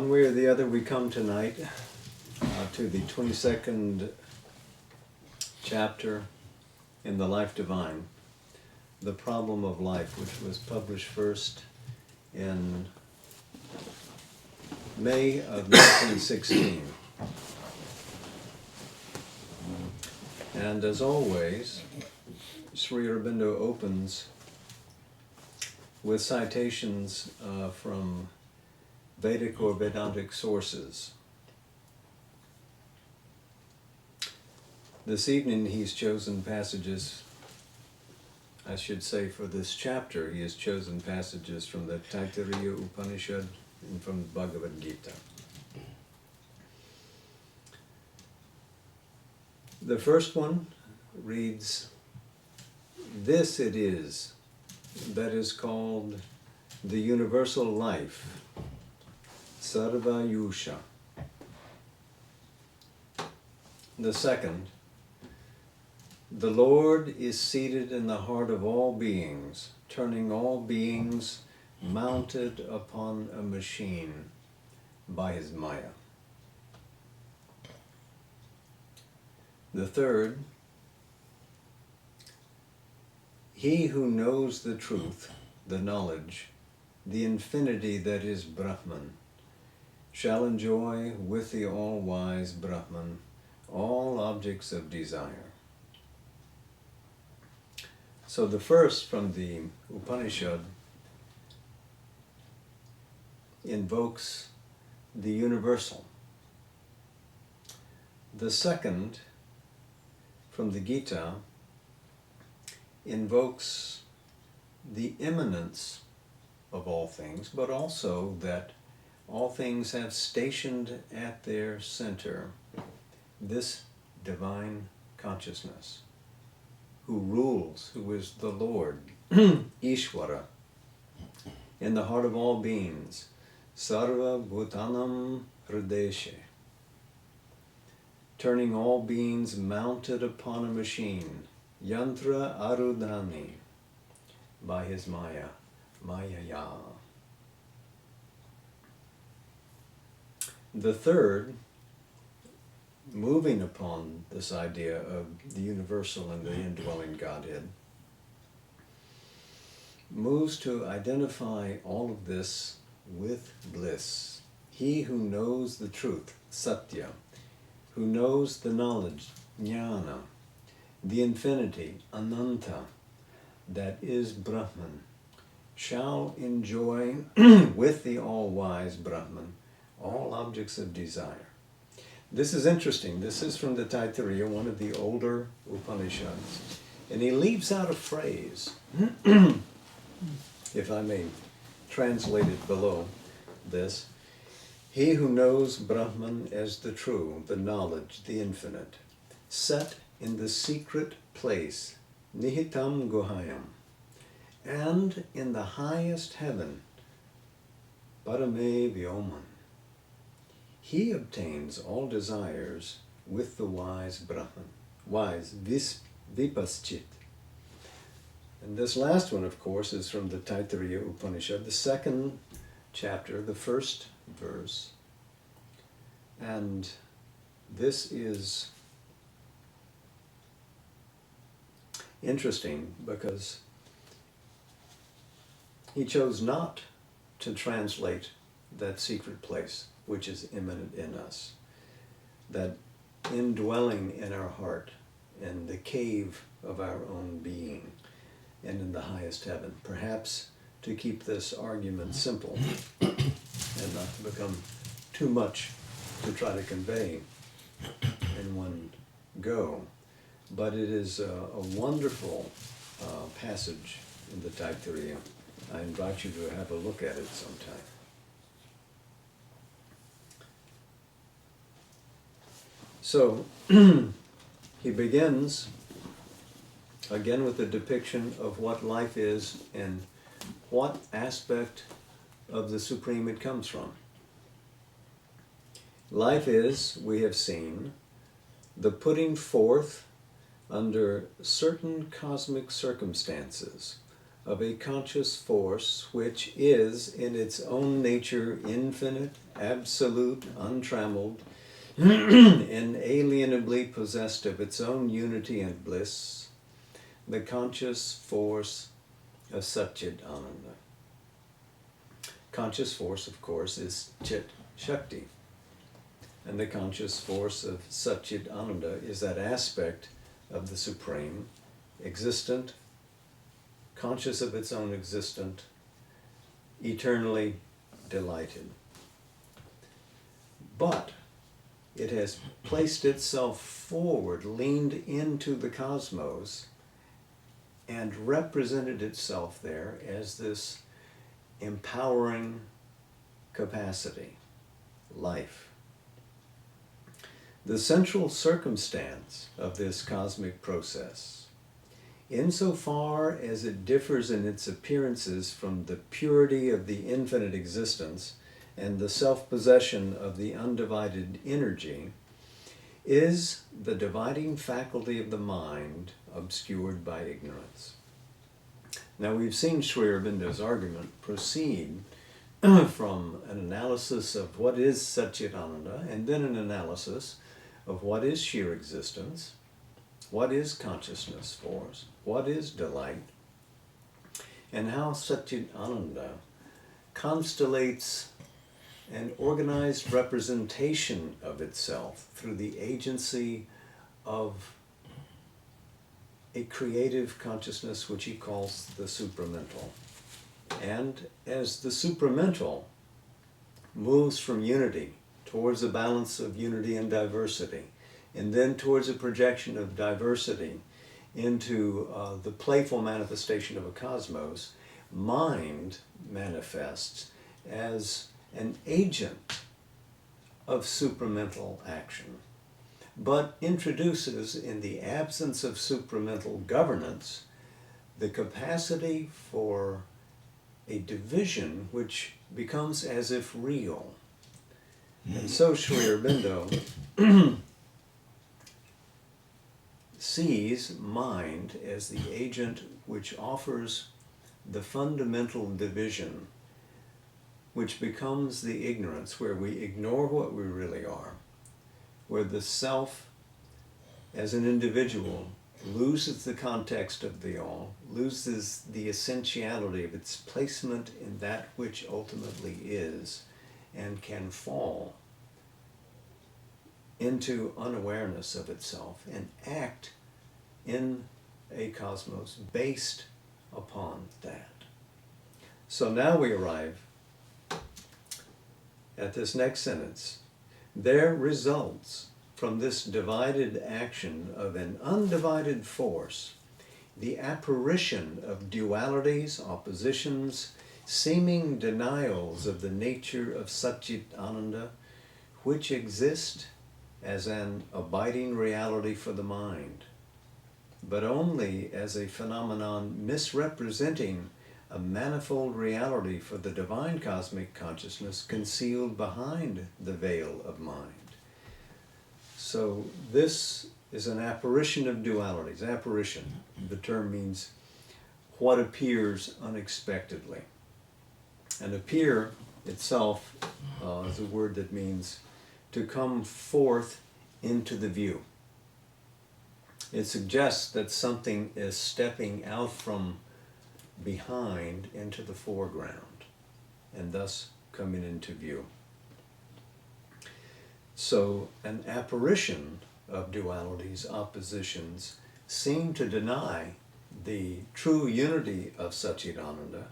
One way or the other, we come tonight to the 22nd chapter in The Life Divine, The Problem of Life, which was published first in May of 1916. And as always, Sri Aurobindo opens with citations from Vedic or Vedantic sources. This evening he's chosen passages, I should say for this chapter, he has chosen passages from the Taittiriya Upanishad and from the Bhagavad Gita. The first one reads, "This it is that is called the universal life, Sarvayusha." The second, "The Lord is seated in the heart of all beings, turning all beings mounted upon a machine by his Maya." The third, "He who knows the truth, the knowledge, the infinity that is Brahman, shall enjoy with the all-wise Brahman all objects of desire." So the first from the Upanishad invokes the universal. The second from the Gita invokes the immanence of all things, but also that all things have stationed at their center this divine consciousness, who rules, who is the Lord, Ishvara, in the heart of all beings, Sarva Bhutanam Hrideshe, turning all beings mounted upon a machine, Yantra Arudhani, by his Maya, Mayaya. The third, moving upon this idea of the universal and the indwelling Godhead, moves to identify all of this with bliss. He who knows the truth, Satya, who knows the knowledge, Jnana, the infinity, Ananta, that is Brahman, shall enjoy with the all-wise Brahman all objects of desire. This is interesting. This is from the Taittiriya, one of the older Upanishads. And he leaves out a phrase, if I may translate it below this. He who knows Brahman as the true, the knowledge, the infinite, set in the secret place, Nihitam Guhayam, and in the highest heaven, Parame Vyoman, he obtains all desires with the wise Brahman, wise Vipaschit. And this last one, of course, is from the Taittiriya Upanishad, the second chapter, the first verse. And this is interesting because he chose not to translate that secret place, which is immanent in us, that indwelling in our heart, in the cave of our own being, and in the highest heaven. Perhaps to keep this argument simple and not to become too much to try to convey in one go. But it is a wonderful passage in the Taittiriya. I invite you to have a look at it sometime. So, he begins again with a depiction of what life is and what aspect of the Supreme it comes from. Life is, we have seen, the putting forth under certain cosmic circumstances of a conscious force which is in its own nature infinite absolute, untrammeled, inalienably possessed of its own unity and bliss, the conscious force of Satchit Ananda. Conscious force, of course, is Chit Shakti. And the conscious force of Satchit Ananda is that aspect of the Supreme, existent, conscious of its own existent, eternally delighted. But it has placed itself forward, leaned into the cosmos, and represented itself there as this empowering capacity, life. The central circumstance of this cosmic process, insofar as it differs in its appearances from the purity of the infinite existence and the self-possession of the undivided energy, is the dividing faculty of the mind obscured by ignorance. Now we've seen Sri Aurobindo's argument proceed from an analysis of what is Satchitananda, and then an analysis of what is sheer existence, what is consciousness force, what is delight, and how Satchitananda constellates an organized representation of itself through the agency of a creative consciousness which he calls the supramental. And as the supramental moves from unity towards a balance of unity and diversity, and then towards a projection of diversity into the playful manifestation of a cosmos, mind manifests as an agent of supramental action, but introduces, in the absence of supramental governance, the capacity for a division which becomes as if real. And so Sri Aurobindo sees mind as the agent which offers the fundamental division, which becomes the ignorance, where we ignore what we really are, where the self as an individual loses the context of the all, loses the essentiality of its placement in that which ultimately is, and can fall into unawareness of itself and act in a cosmos based upon that. So now we arrive at this next sentence. There results from this divided action of an undivided force the apparition of dualities, oppositions, seeming denials of the nature of Satchit Ananda, which exist as an abiding reality for the mind, but only as a phenomenon misrepresenting a manifold reality for the divine cosmic consciousness concealed behind the veil of mind. So this is an apparition of dualities. Apparition, the term means what appears unexpectedly. And appear itself is a word that means to come forth into the view. It suggests that something is stepping out from behind into the foreground and thus coming into view. So an apparition of dualities, oppositions, seem to deny the true unity of Satchitananda,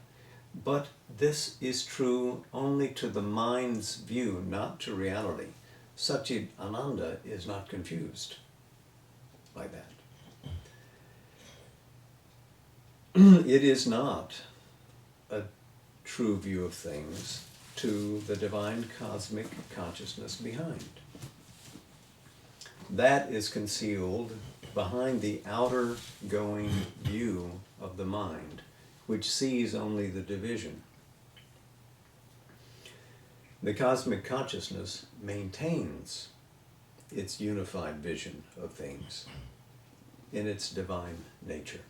but this is true only to the mind's view, not to reality. Satchitananda is not confused by that. It is not a true view of things to the divine cosmic consciousness behind. That is concealed behind the outer going view of the mind, which sees only the division. The cosmic consciousness maintains its unified vision of things in its divine nature.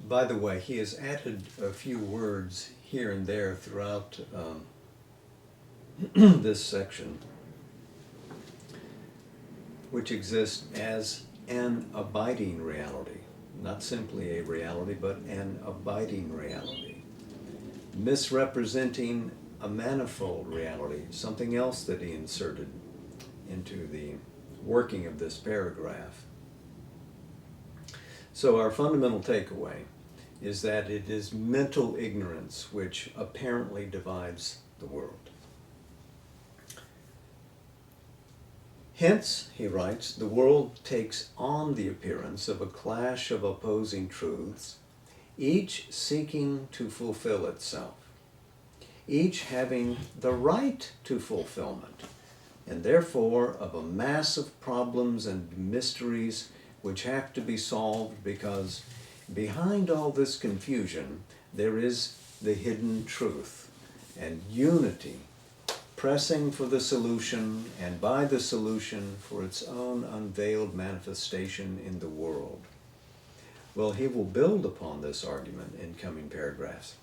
By the way, he has added a few words here and there throughout this section, which exist as an abiding reality. Not simply a reality, but an abiding reality. Misrepresenting a manifold reality, something else that he inserted into the working of this paragraph. So our fundamental takeaway is that it is mental ignorance which apparently divides the world. Hence, he writes, the world takes on the appearance of a clash of opposing truths, each seeking to fulfill itself, each having the right to fulfillment, and therefore of a mass of problems and mysteries which have to be solved, because behind all this confusion there is the hidden truth and unity pressing for the solution, and by the solution for its own unveiled manifestation in the world. Well, he will build upon this argument in coming paragraphs.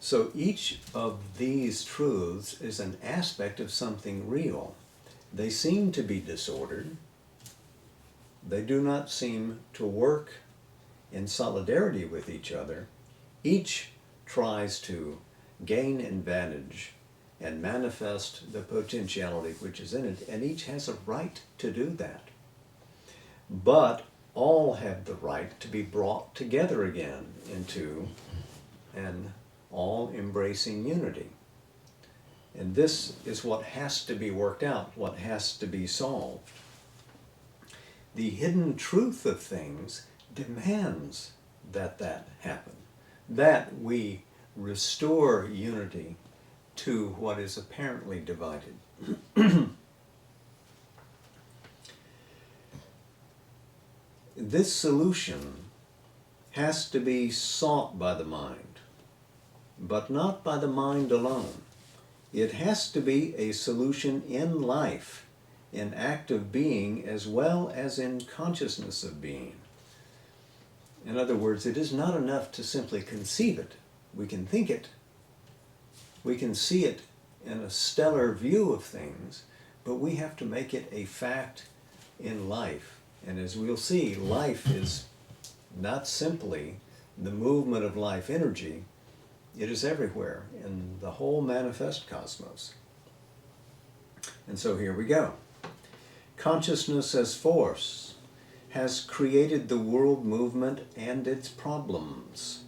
So each of these truths is an aspect of something real. They seem to be disordered. They do not seem to work in solidarity with each other. Each tries to gain advantage and manifest the potentiality which is in it, and each has a right to do that. But all have the right to be brought together again into an all-embracing unity. And this is what has to be worked out, what has to be solved. The hidden truth of things demands that that happen, that we restore unity to what is apparently divided. This solution has to be sought by the mind, but not by the mind alone. It has to be a solution in life, in act of being, as well as in consciousness of being. In other words, it is not enough to simply conceive it. We can think it. We can see it in a stellar view of things, but we have to make it a fact in life. And as we'll see, life is not simply the movement of life energy. It is everywhere in the whole manifest cosmos. And so here we go. Consciousness as force has created the world movement and its problems.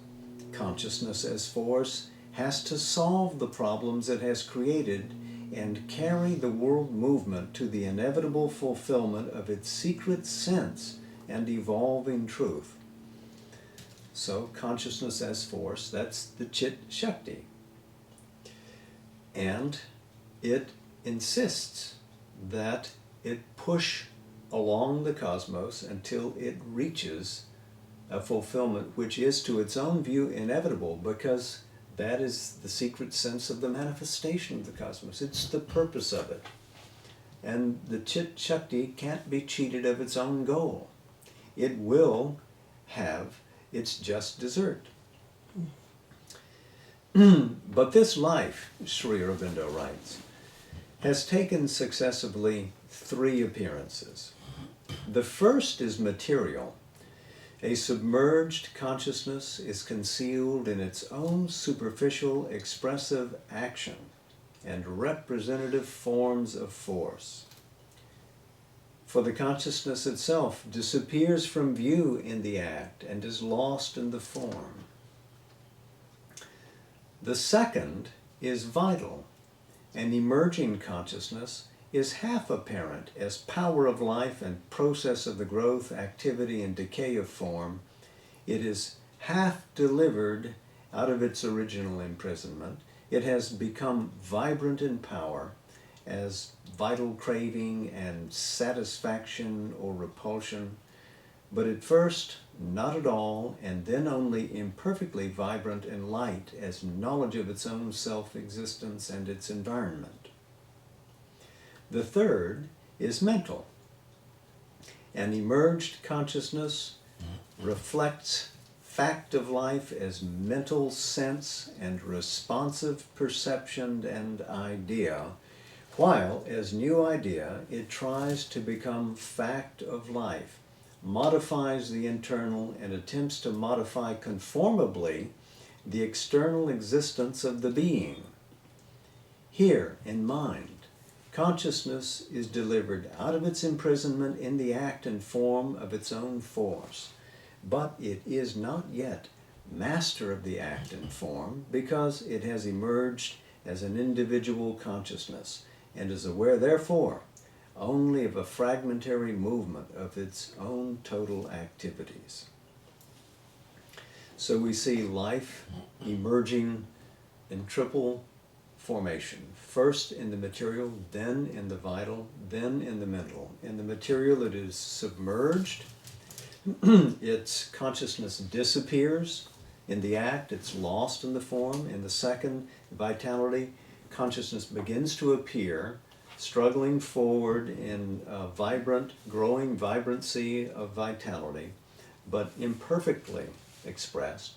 Consciousness as force has to solve the problems it has created and carry the world movement to the inevitable fulfillment of its secret sense and evolving truth. So consciousness as force, that's the Chit Shakti. And it insists that it push along the cosmos until it reaches a fulfillment which is to its own view inevitable, because that is the secret sense of the manifestation of the cosmos. It's the purpose of it. And the Chit Shakti can't be cheated of its own goal. It will have its just desert. But this life, Sri Aurobindo writes, has taken successively 3 appearances. The first is material. A submerged consciousness is concealed in its own superficial expressive action and representative forms of force. For the consciousness itself disappears from view in the act and is lost in the form. The second is vital. An emerging consciousness is half apparent as power of life and process of the growth, activity, and decay of form. It is half delivered out of its original imprisonment. It has become vibrant in power as vital craving and satisfaction or repulsion, but at first not at all, and then only imperfectly vibrant and light as knowledge of its own self-existence and its environment. The third is mental. An emerged consciousness reflects fact of life as mental sense and responsive perception and idea, while as new idea it tries to become fact of life, modifies the internal, and attempts to modify conformably the external existence of the being. Here, in mind, consciousness is delivered out of its imprisonment in the act and form of its own force, but it is not yet master of the act and form because it has emerged as an individual consciousness and is aware, therefore, only of a fragmentary movement of its own total activities. So we see life emerging in triple formation. First in the material, then in the vital, then in the mental. In the material it is submerged, its consciousness disappears. In the act it's lost in the form. In the second, vitality, consciousness begins to appear, struggling forward in a vibrant, growing vibrancy of vitality, but imperfectly expressed.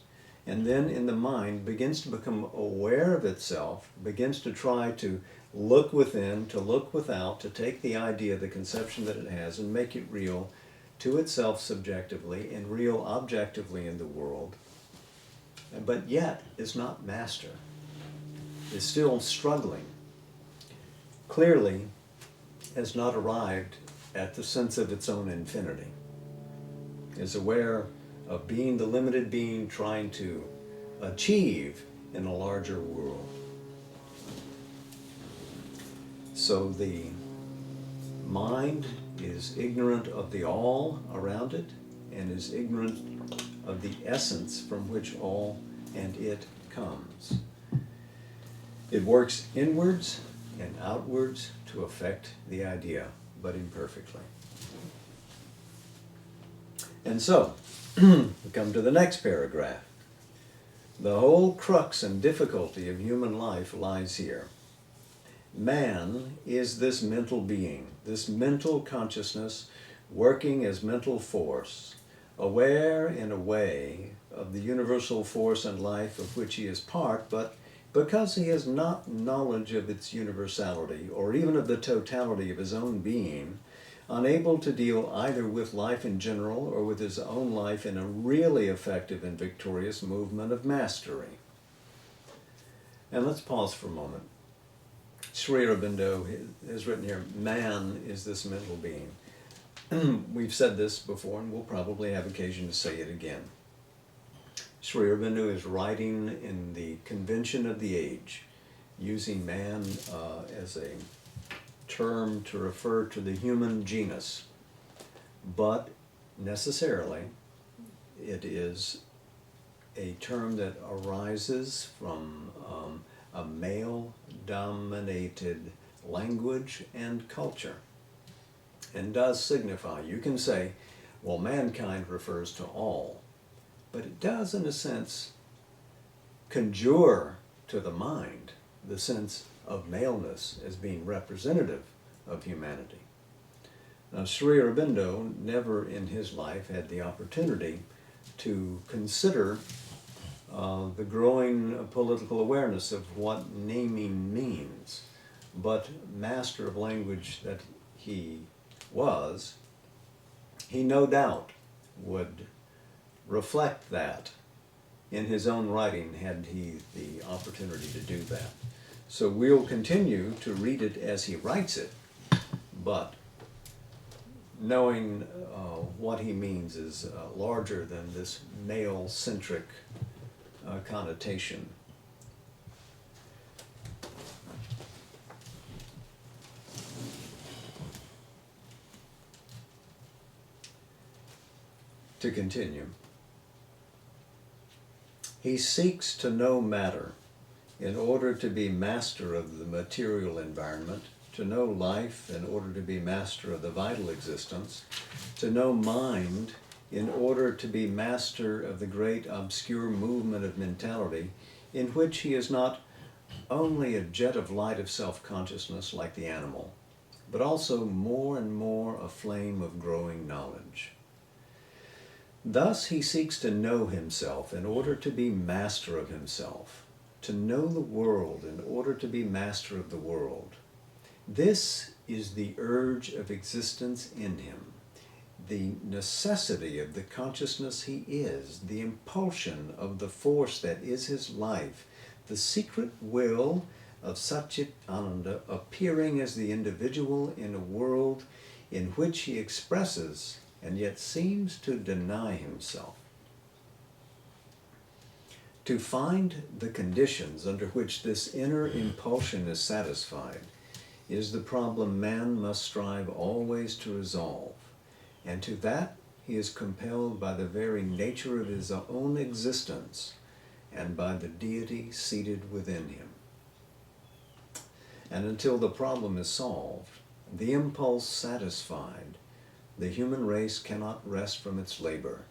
And then in the mind begins to become aware of itself, begins to try to look within, to look without, to take the idea, the conception that it has, and make it real to itself subjectively and real objectively in the world, but yet is not master, is still struggling. Clearly has not arrived at the sense of its own infinity, is aware of being the limited being trying to achieve in a larger world. So the mind is ignorant of the all around it and is ignorant of the essence from which all and it comes. It works inwards and outwards to affect the idea, but imperfectly. And so, we come to the next paragraph. The whole crux and difficulty of human life lies here. Man is this mental being, this mental consciousness working as mental force, aware in a way of the universal force and life of which he is part, but because he has not knowledge of its universality or even of the totality of his own being, unable to deal either with life in general or with his own life in a really effective and victorious movement of mastery. And let's pause for a moment. Sri Aurobindo has written here, man is this mental being. We've said this before and we'll probably have occasion to say it again. Sri Aurobindo is writing in the convention of the age, using man as a term to refer to the human genus, but necessarily it is a term that arises from a male-dominated language and culture, and does signify, you can say, well, mankind refers to all, but it does, in a sense, conjure to the mind the sense of maleness as being representative of humanity. Now, Sri Aurobindo never in his life had the opportunity to consider the growing political awareness of what naming means, but master of language that he was, he no doubt would reflect that in his own writing had he the opportunity to do that. So we'll continue to read it as he writes it, but knowing what he means is larger than this male-centric connotation. To continue, he seeks to know matter in order to be master of the material environment, to know life in order to be master of the vital existence, to know mind in order to be master of the great obscure movement of mentality in which he is not only a jet of light of self-consciousness like the animal, but also more and more a flame of growing knowledge. Thus he seeks to know himself in order to be master of himself, to know the world in order to be master of the world. This is the urge of existence in him, the necessity of the consciousness he is, the impulsion of the force that is his life, the secret will of Satchit Ananda appearing as the individual in a world in which he expresses and yet seems to deny himself. To find the conditions under which this inner impulsion is satisfied is the problem man must strive always to resolve, and to that he is compelled by the very nature of his own existence and by the deity seated within him. And until the problem is solved, the impulse satisfied, the human race cannot rest from its labor.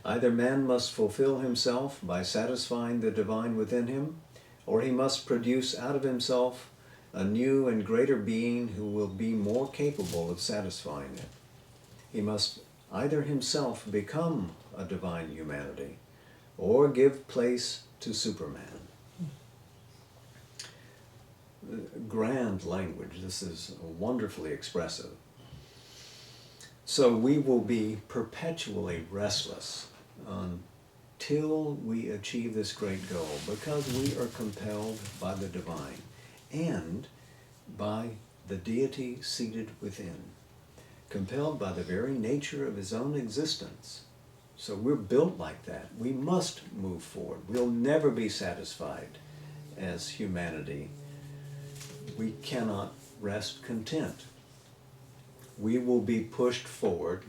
Either man must fulfill himself by satisfying the divine within him, or he must produce out of himself a new and greater being who will be more capable of satisfying it. He must either himself become a divine humanity, or give place to Superman. Grand language. This is wonderfully expressive. So we will be perpetually restless until we achieve this great goal, because we are compelled by the divine and by the deity seated within, compelled by the very nature of his own existence. So we're built like that. We must move forward. We'll never be satisfied as humanity. We cannot rest content. We will be pushed forward.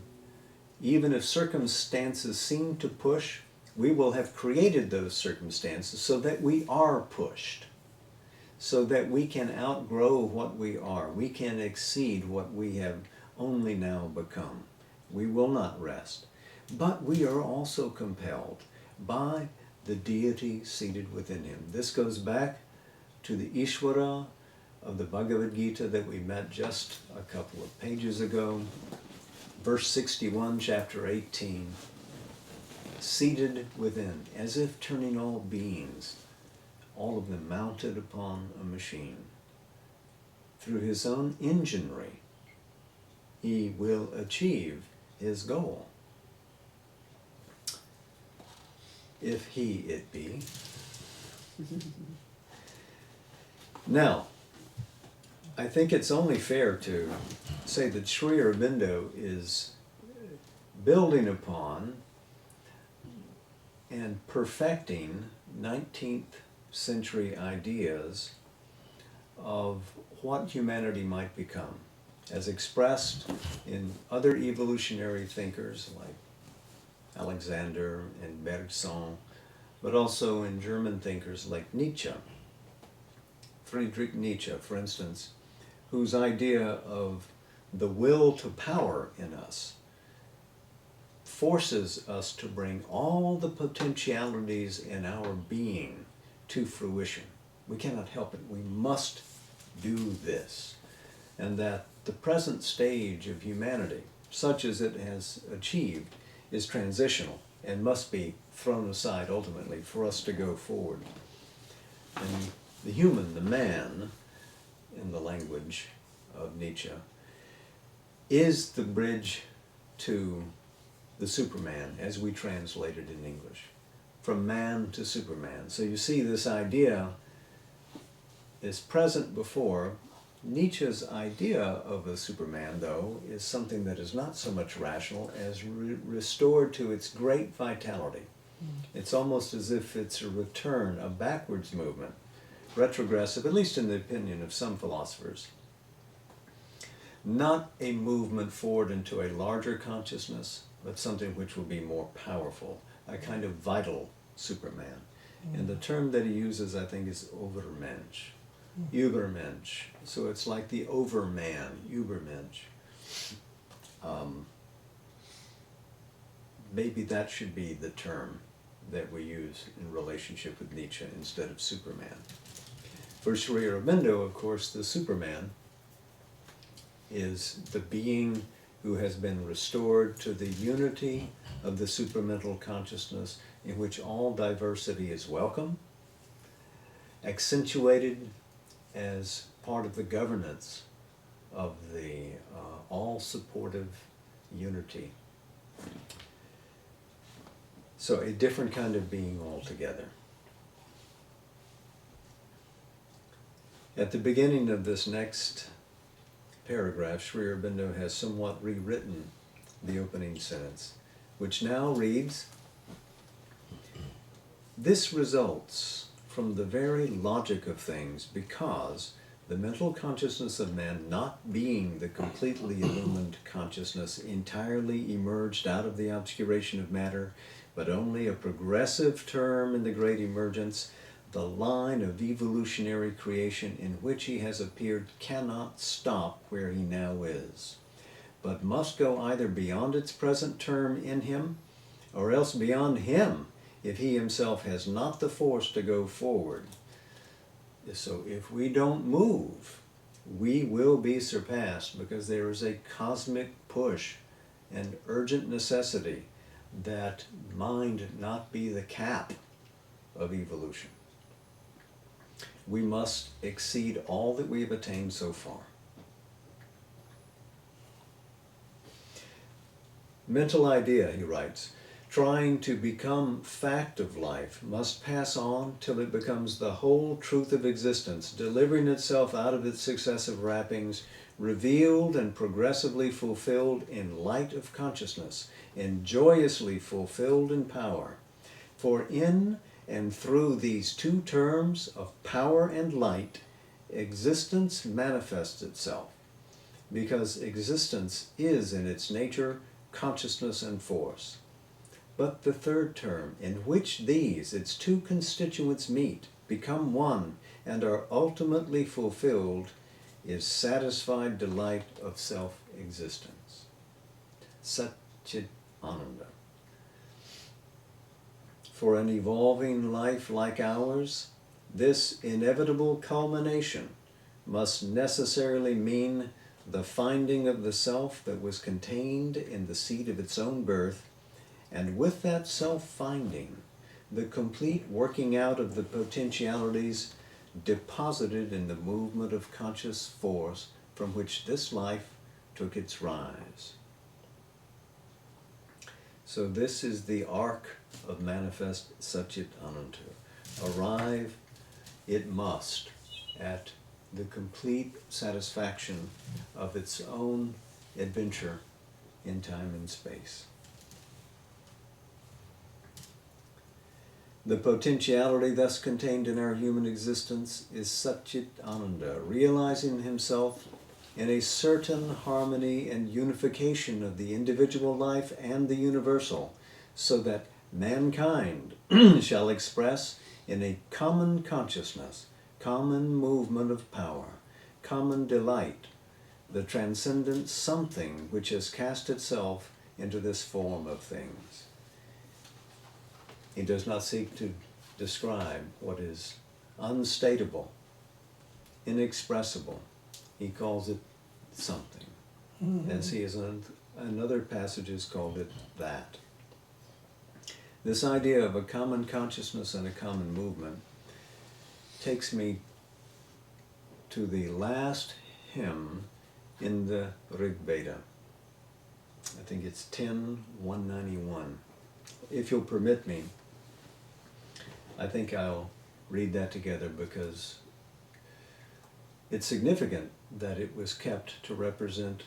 Even if circumstances seem to push, we will have created those circumstances so that we are pushed, so that we can outgrow what we are. We can exceed what we have only now become. We will not rest. But we are also compelled by the deity seated within him. This goes back to the Ishvara of the Bhagavad Gita that we met just a couple of pages ago. Verse 61, chapter 18. Seated within, as if turning all beings, all of them mounted upon a machine. Through his own enginery, he will achieve his goal. If he it be. Now, I think it's only fair to say that Sri Aurobindo is building upon and perfecting 19th century ideas of what humanity might become, as expressed in other evolutionary thinkers like Alexander and Bergson, but also in German thinkers like Nietzsche. Friedrich Nietzsche, for instance, whose idea of the will to power in us forces us to bring all the potentialities in our being to fruition. We cannot help it. We must do this. And that the present stage of humanity, such as it has achieved, is transitional and must be thrown aside ultimately for us to go forward. And the human, the man, in the language of Nietzsche, is the bridge to the Superman, as we translate it in English, from man to Superman. So you see, this idea is present before. Nietzsche's idea of a Superman, though, is something that is not so much rational as restored to its great vitality. It's almost as if it's a return, a backwards movement, retrogressive, at least in the opinion of some philosophers. Not a movement forward into a larger consciousness, but something which will be more powerful, a kind of vital Superman. And the term that he uses, I think, is Overmensch. Übermensch. So it's like the overman, Übermensch. Maybe that should be the term that we use in relationship with Nietzsche instead of Superman. For Sri Aurobindo, of course, the Superman is the being who has been restored to the unity of the supramental consciousness in which all diversity is welcome, accentuated as part of the governance of the all-supportive unity. So a different kind of being altogether. At the beginning of this next paragraph, Sri Aurobindo has somewhat rewritten the opening sentence, which now reads, "This results from the very logic of things, because the mental consciousness of man, not being the completely illumined consciousness entirely emerged out of the obscuration of matter, but only a progressive term in the great emergence, the line of evolutionary creation in which he has appeared cannot stop where he now is, but must go either beyond its present term in him, or else beyond him, if he himself has not the force to go forward. So if we don't move, we will be surpassed, because there is a cosmic push and urgent necessity that mind not be the cap of evolution. We must exceed all that we have attained so far." Mental idea, he writes, trying to become fact of life, must pass on till it becomes the whole truth of existence, delivering itself out of its successive wrappings, revealed and progressively fulfilled in light of consciousness, and joyously fulfilled in power. For in and through these two terms of power and light, existence manifests itself, because existence is in its nature consciousness and force. But the third term, in which these, its two constituents meet, become one, and are ultimately fulfilled, is satisfied delight of self-existence. Satchitananda. For an evolving life like ours, this inevitable culmination must necessarily mean the finding of the self that was contained in the seed of its own birth, and with that self-finding, the complete working out of the potentialities deposited in the movement of conscious force from which this life took its rise. So this is the arc of manifest Satchit Ananta. Arrive it must at the complete satisfaction of its own adventure in time and space. The potentiality thus contained in our human existence is Satchit Ananda, realizing himself in a certain harmony and unification of the individual life and the universal, so that mankind shall express in a common consciousness, common movement of power, common delight, the transcendent something which has cast itself into this form of things. He does not seek to describe what is unstatable, inexpressible. He calls it something, as he has in other passages called it that. This idea of a common consciousness and a common movement takes me to the last hymn in the Rig Veda. I think it's 10:191. If you'll permit me, I think I'll read that together, because it's significant that it was kept to represent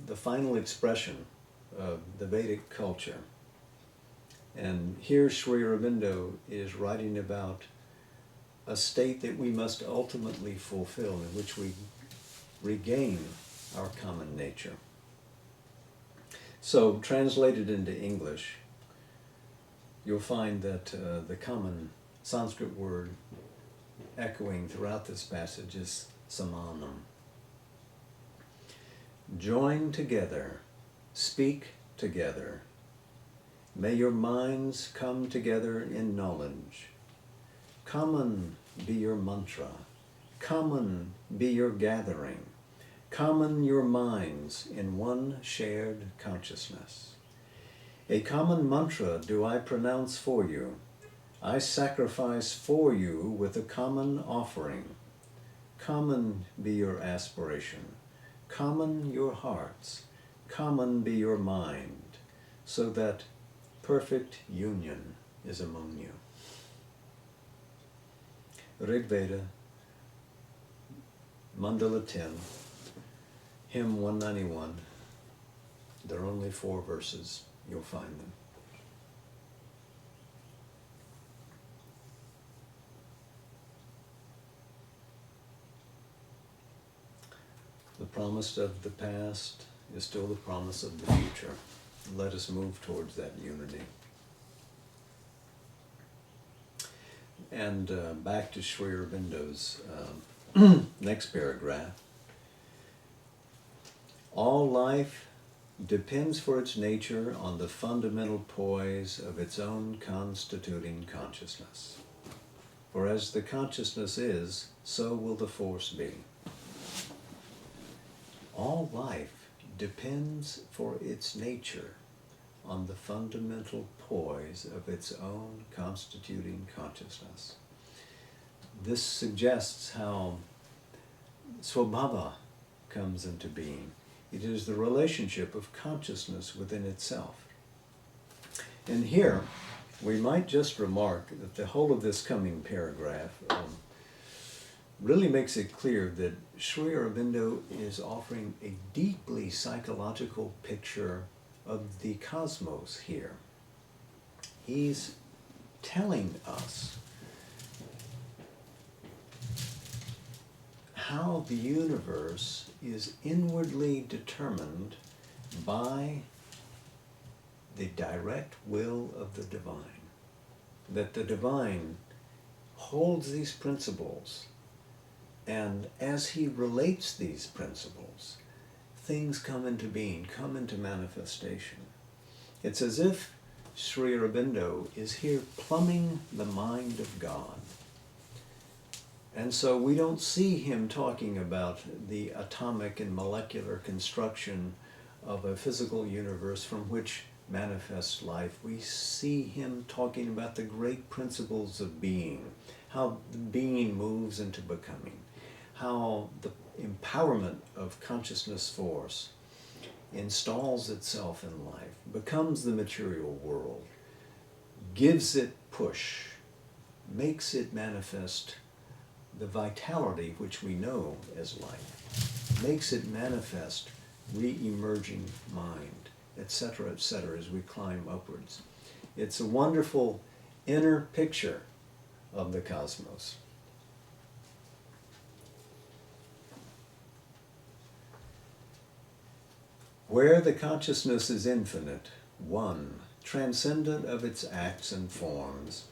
the final expression of the Vedic culture. And here Sri Aurobindo is writing about a state that we must ultimately fulfill, in which we regain our common nature. So, translated into English, you'll find that the common Sanskrit word echoing throughout this passage is samanam. Join together, speak together. May your minds come together in knowledge. Common be your mantra. Common be your gathering. common your minds in one shared consciousness. A common mantra do I pronounce for you. I sacrifice for you with a common offering. Common be your aspiration, common your hearts, common be your mind, so that perfect union is among you. Rig Veda, Mandala 10, Hymn 191. There are only 4 verses. You'll find them. The promise of the past is still the promise of the future. Let us move towards that unity. And back to Sri Aurobindo's next paragraph. All life depends for its nature on the fundamental poise of its own constituting consciousness. For as the consciousness is, so will the force be. All life depends for its nature on the fundamental poise of its own constituting consciousness. This suggests how Swabhava comes into being. It is the relationship of consciousness within itself. And here, we might just remark that the whole of this coming paragraph really makes it clear that Sri Aurobindo is offering a deeply psychological picture of the cosmos here. He's telling us how the universe is inwardly determined by the direct will of the divine. That the divine holds these principles, and as he relates these principles, things come into being, come into manifestation. It's as if Sri Aurobindo is here plumbing the mind of God. And so we don't see him talking about the atomic and molecular construction of a physical universe from which manifests life. We see him talking about the great principles of being, how the being moves into becoming, how the empowerment of consciousness force installs itself in life, becomes the material world, gives it push, makes it manifest the vitality which we know as life, makes it manifest re-emerging mind, etc., as we climb upwards. It's a wonderful inner picture of the cosmos. Where the consciousness is infinite, one, transcendent of its acts and forms,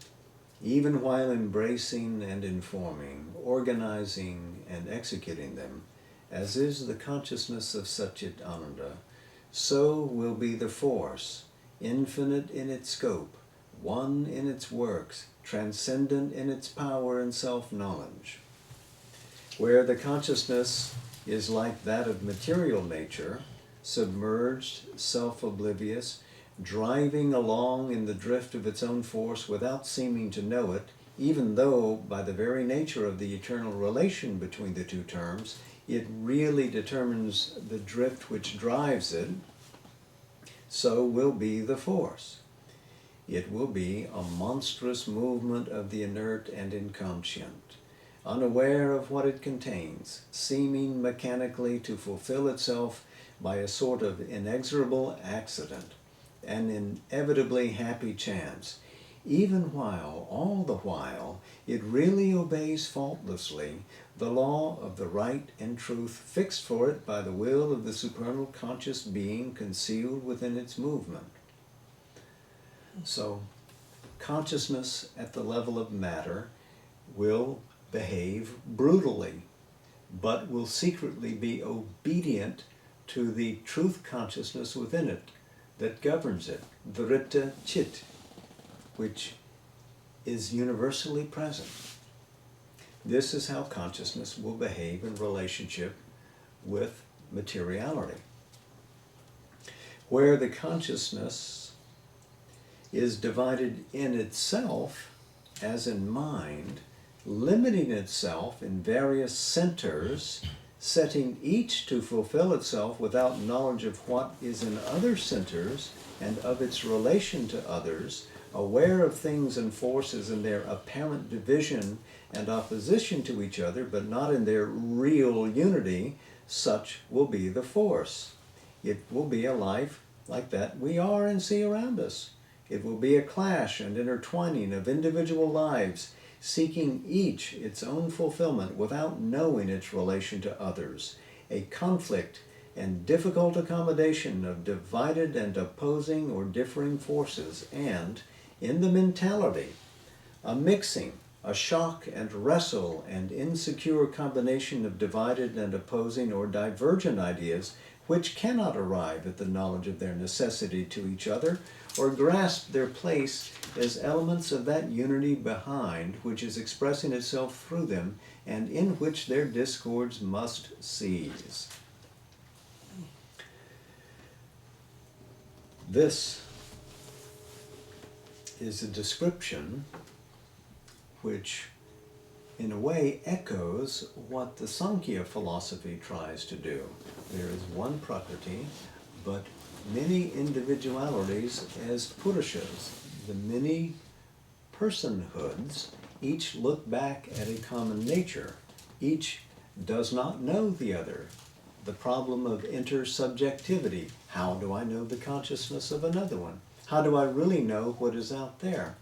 even while embracing and informing, organizing and executing them, as is the consciousness of Satchit Ananda, so will be the force, infinite in its scope, one in its works, transcendent in its power and self-knowledge. Where the consciousness is like that of material nature, submerged, self-oblivious, driving along in the drift of its own force without seeming to know it, even though by the very nature of the eternal relation between the two terms, it really determines the drift which drives it, so will be the force. It will be a monstrous movement of the inert and inconscient, unaware of what it contains, seeming mechanically to fulfill itself by a sort of inexorable accident, an inevitably happy chance, even while, all the while, it really obeys faultlessly the law of the right and truth fixed for it by the will of the supernal conscious being concealed within its movement. So, consciousness at the level of matter will behave brutally, but will secretly be obedient to the truth consciousness within it that governs it, Vritta Chit, which is universally present. This is how consciousness will behave in relationship with materiality. Where the consciousness is divided in itself, as in mind, limiting itself in various centers, setting each to fulfill itself without knowledge of what is in other centers and of its relation to others, aware of things and forces in their apparent division and opposition to each other, but not in their real unity, such will be the force. It will be a life like that we are and see around us. It will be a clash and intertwining of individual lives, seeking each its own fulfillment without knowing its relation to others, a conflict and difficult accommodation of divided and opposing or differing forces, and, in the mentality, a mixing, a shock and wrestle and insecure combination of divided and opposing or divergent ideas which cannot arrive at the knowledge of their necessity to each other or grasp their place as elements of that unity behind which is expressing itself through them and in which their discords must cease. This is a description which in a way echoes what the Sankhya philosophy tries to do. There is one Prakriti, but many individualities as Purushas. The many personhoods each look back at a common nature. Each does not know the other. The problem of intersubjectivity. How do I know the consciousness of another one? How do I really know what is out there?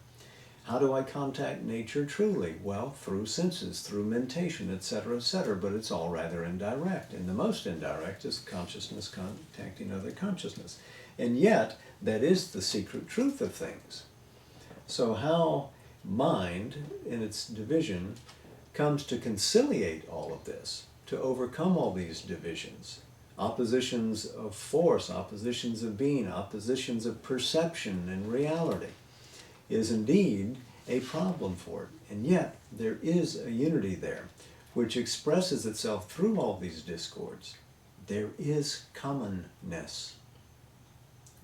How do I contact nature truly? Well, through senses, through mentation, etc., but it's all rather indirect. And the most indirect is consciousness contacting other consciousness. And yet, that is the secret truth of things. So how mind, in its division, comes to conciliate all of this, to overcome all these divisions, oppositions of force, oppositions of being, oppositions of perception and reality, is indeed a problem for it. And yet, there is a unity there, which expresses itself through all these discords. There is commonness.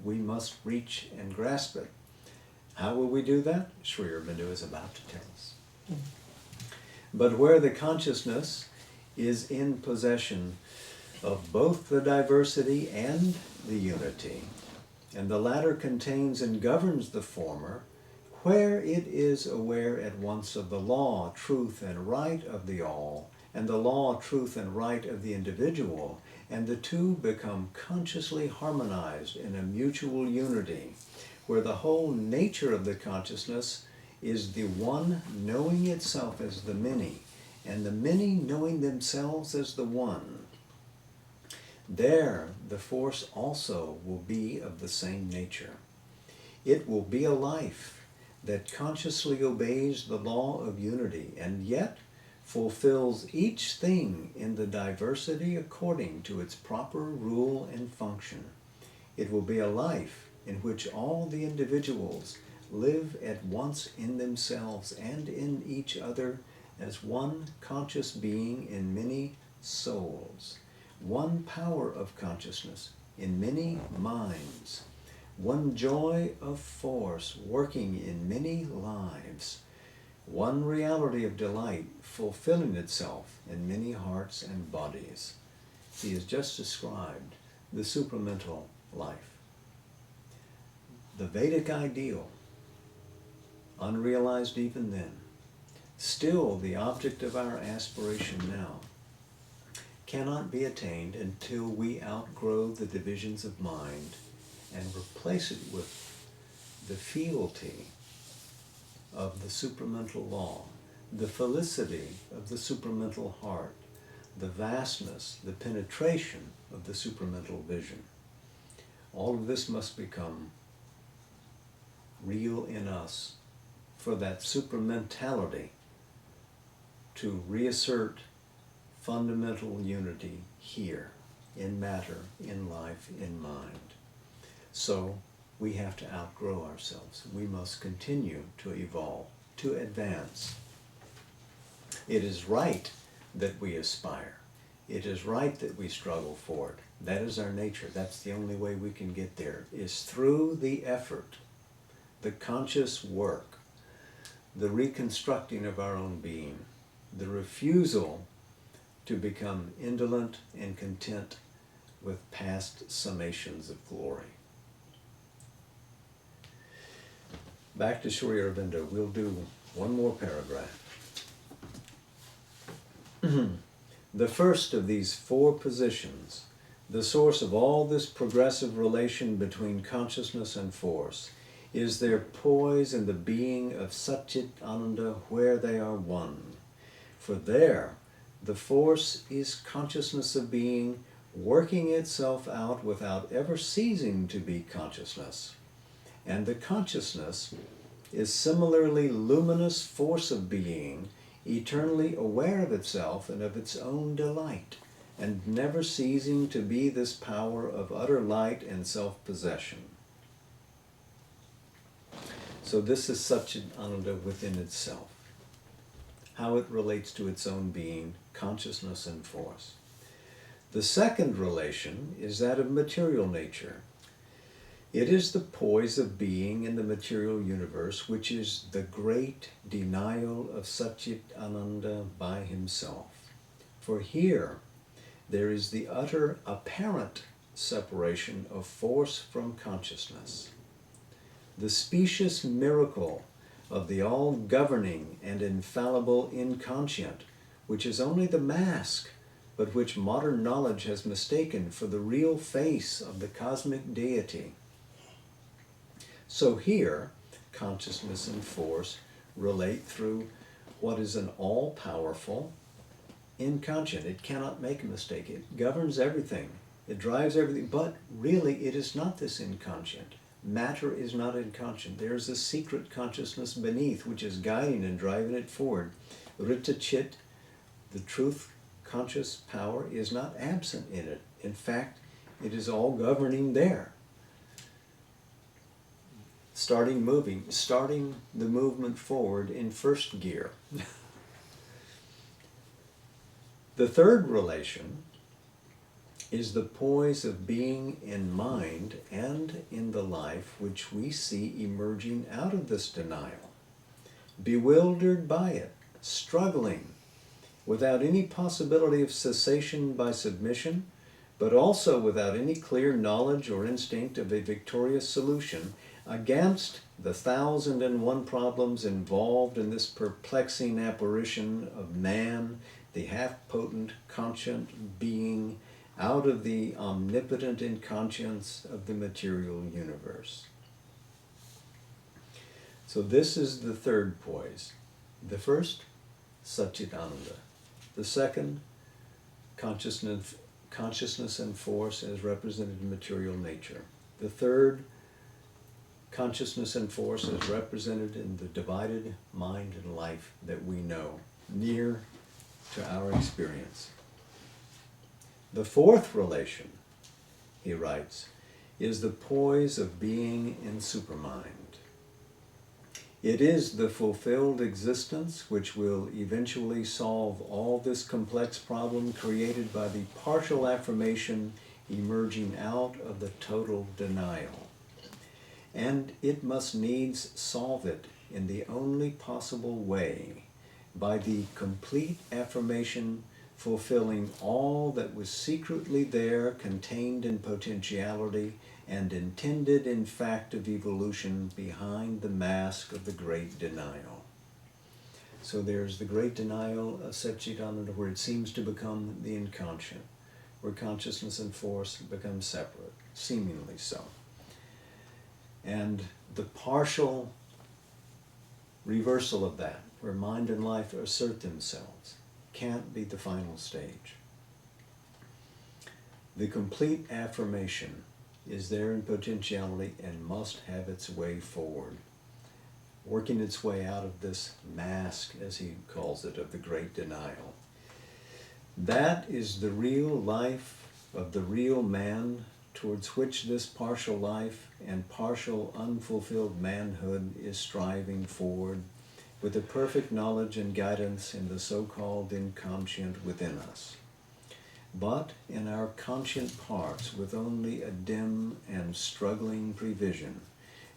We must reach and grasp it. How will we do that? Sri Aurobindo is about to tell us. But where the consciousness is in possession of both the diversity and the unity, and the latter contains and governs the former, where it is aware at once of the law, truth, and right of the all, and the law, truth, and right of the individual, and the two become consciously harmonized in a mutual unity, where the whole nature of the consciousness is the one knowing itself as the many, and the many knowing themselves as the one. There the force also will be of the same nature. It will be a life that consciously obeys the law of unity and yet fulfills each thing in the diversity according to its proper rule and function. It will be a life in which all the individuals live at once in themselves and in each other as one conscious being in many souls, one power of consciousness in many minds, one joy of force working in many lives, one reality of delight fulfilling itself in many hearts and bodies. He has just described the supramental life. The Vedic ideal, unrealized even then, still the object of our aspiration now, cannot be attained until we outgrow the divisions of mind and replace it with the fealty of the supramental law, the felicity of the supramental heart, the vastness, the penetration of the supramental vision. All of this must become real in us for that supramentality to reassert fundamental unity here, in matter, in life, in mind. So we have to outgrow ourselves. We must continue to evolve, to advance. It is right that we aspire. It is right that we struggle for it. That is our nature. That's the only way we can get there, is through the effort, the conscious work, the reconstructing of our own being, the refusal to become indolent and content with past summations of glory. Back to Sri Aurobindo. We'll do one more paragraph. The first of these four positions, the source of all this progressive relation between consciousness and force, is their poise in the being of Satchit Ananda where they are one. For there, the force is consciousness of being, working itself out without ever ceasing to be consciousness. And the consciousness is similarly luminous force of being, eternally aware of itself and of its own delight, and never ceasing to be this power of utter light and self-possession. So this is Satchit Ananda within itself, how it relates to its own being, consciousness and force. The second relation is that of material nature. It is the poise of being in the material universe, which is the great denial of Satchit Ananda by himself. For here, there is the utter apparent separation of force from consciousness. The specious miracle of the all-governing and infallible inconscient, which is only the mask, but which modern knowledge has mistaken for the real face of the cosmic deity. So here, consciousness and force relate through what is an all-powerful inconscient. It cannot make a mistake. It governs everything. It drives everything. But really, it is not this inconscient. Matter is not inconscient. There is a secret consciousness beneath, which is guiding and driving it forward. Rita Chit, the truth conscious power, is not absent in it. In fact, it is all governing there. Starting the movement forward in first gear. The third relation is the poise of being in mind and in the life which we see emerging out of this denial, bewildered by it, struggling, without any possibility of cessation by submission, but also without any clear knowledge or instinct of a victorious solution against the 1,001 problems involved in this perplexing apparition of man, the half-potent, conscient being, out of the omnipotent inconscience of the material universe. So this is the third poise. The first, Satchitananda. The second, consciousness and force as represented in material nature. The third, consciousness and force as represented in the divided mind and life that we know, near to our experience. The fourth relation, he writes, is the poise of being in supermind. It is the fulfilled existence which will eventually solve all this complex problem created by the partial affirmation emerging out of the total denial. And it must needs solve it in the only possible way, by the complete affirmation fulfilling all that was secretly there, contained in potentiality, and intended in fact of evolution behind the mask of the great denial. So there's the great denial of Satchitananda, where it seems to become the inconscient, where consciousness and force become separate, seemingly so. And the partial reversal of that, where mind and life assert themselves, can't be the final stage. The complete affirmation is there in potentiality and must have its way forward, working its way out of this mask, as he calls it, of the great denial. That is the real life of the real man, towards which this partial life and partial unfulfilled manhood is striving forward, with a perfect knowledge and guidance in the so-called inconscient within us. but in our conscient parts with only a dim and struggling prevision,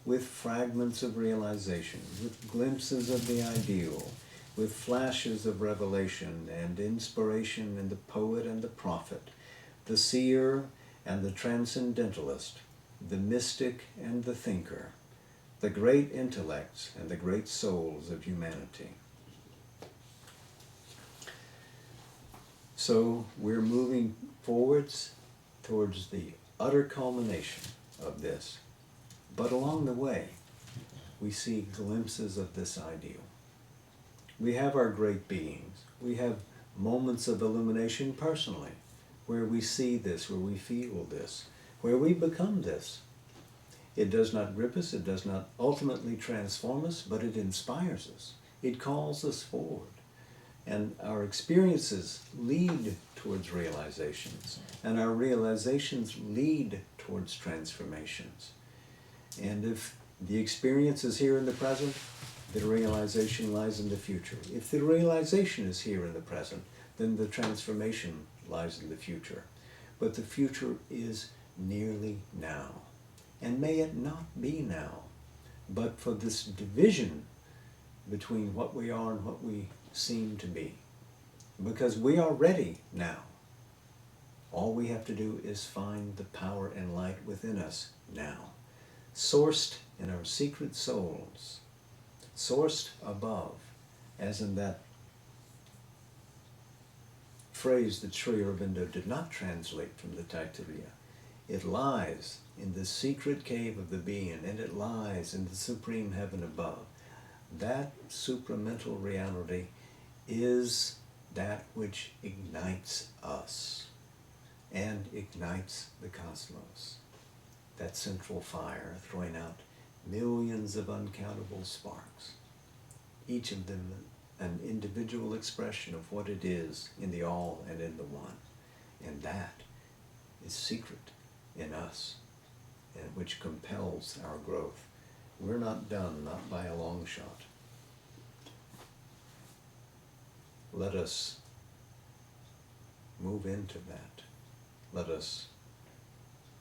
with fragments of realization, with glimpses of the ideal, with flashes of revelation and inspiration in the poet and the prophet, the seer and the transcendentalist, the mystic and the thinker, the great intellects and the great souls of humanity. So we're moving forwards towards the utter culmination of this. But along the way, we see glimpses of this ideal. We have our great beings. We have moments of illumination personally, where we see this, where we feel this, where we become this. It does not grip us, it does not ultimately transform us, but it inspires us. It calls us forward. And our experiences lead towards realizations, and our realizations lead towards transformations. And if the experience is here in the present, the realization lies in the future. If the realization is here in the present, then the transformation lies in the future. But the future is nearly now. And may it not be now, but for this division between what we are and what we seem to be. Because we are ready now. All we have to do is find the power and light within us now, sourced in our secret souls, sourced above, as in that phrase that Sri Aurobindo did not translate from the Taittiriya. It lies in the secret cave of the being, and it lies in the supreme heaven above. That supramental reality is that which ignites us and ignites the cosmos. That central fire throwing out millions of uncountable sparks, each of them an individual expression of what it is in the all and in the one. And that is secret in us, and which compels our growth. We're not done, not by a long shot. Let us move into that. Let us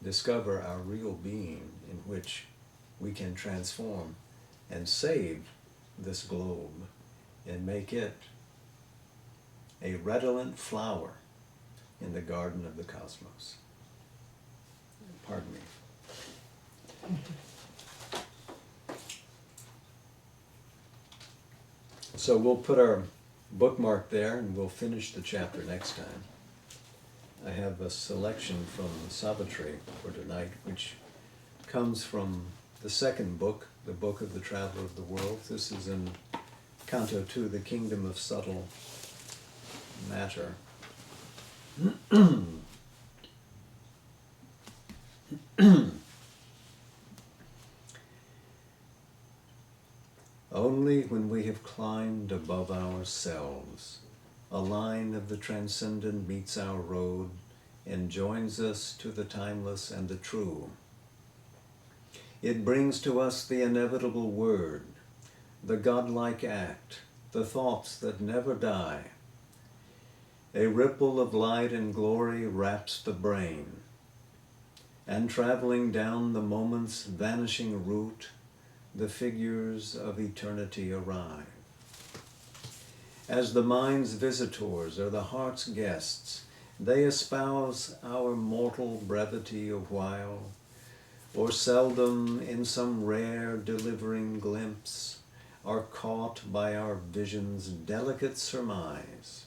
discover our real being in which we can transform and save this globe and make it a redolent flower in the garden of the cosmos. Pardon me. So we'll put our bookmark there and we'll finish the chapter next time. I have a selection from Savitri for tonight, which comes from the second book, the Book of the Traveler of the World. This is in Canto 2, The Kingdom of Subtle Matter. Only when we have climbed above ourselves, a line of the transcendent meets our road and joins us to the timeless and the true. It brings to us the inevitable word, the godlike act, the thoughts that never die. A ripple of light and glory wraps the brain, and traveling down the moment's vanishing route, the figures of eternity arrive. As the mind's visitors or the heart's guests, they espouse our mortal brevity a while, or seldom in some rare delivering glimpse are caught by our vision's delicate surmise.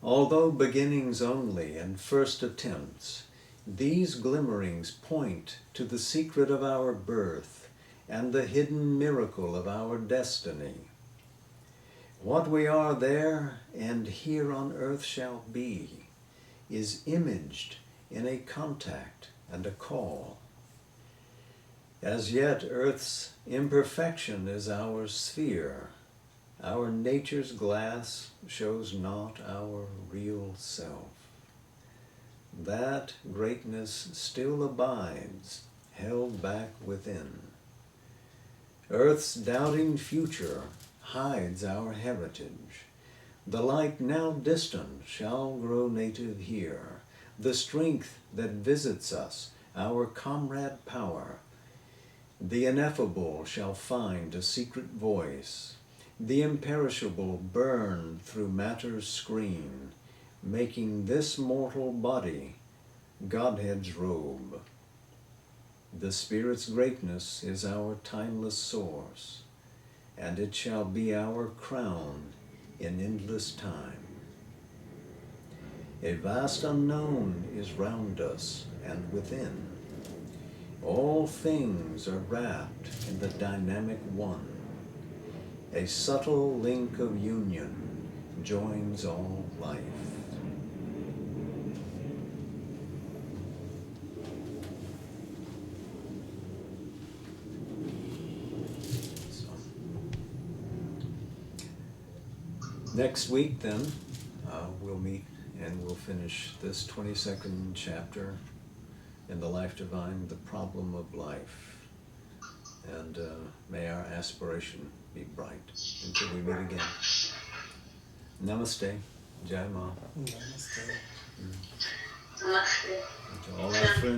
Although beginnings only and first attempts, these glimmerings point to the secret of our birth and the hidden miracle of our destiny. What we are there and here on earth shall be is imaged in a contact and a call. As yet earth's imperfection is our sphere. Our nature's glass shows not our real self. That greatness still abides, held back within. Earth's doubting future hides our heritage, The light now distant shall grow native here, the strength that visits us, our comrade power. The ineffable shall find a secret voice, the imperishable burn through matter's screen, making this mortal body Godhead's robe. The Spirit's greatness is our timeless source, and it shall be our crown in endless time. A vast unknown is round us and within. All things are wrapped in the dynamic one. A subtle link of union joins all life. Next week, then, we'll meet and we'll finish this 22nd chapter in the Life Divine, The Problem of Life. And may our aspiration be bright until we meet again. Namaste. Jai Ma. Namaste. To all our friends.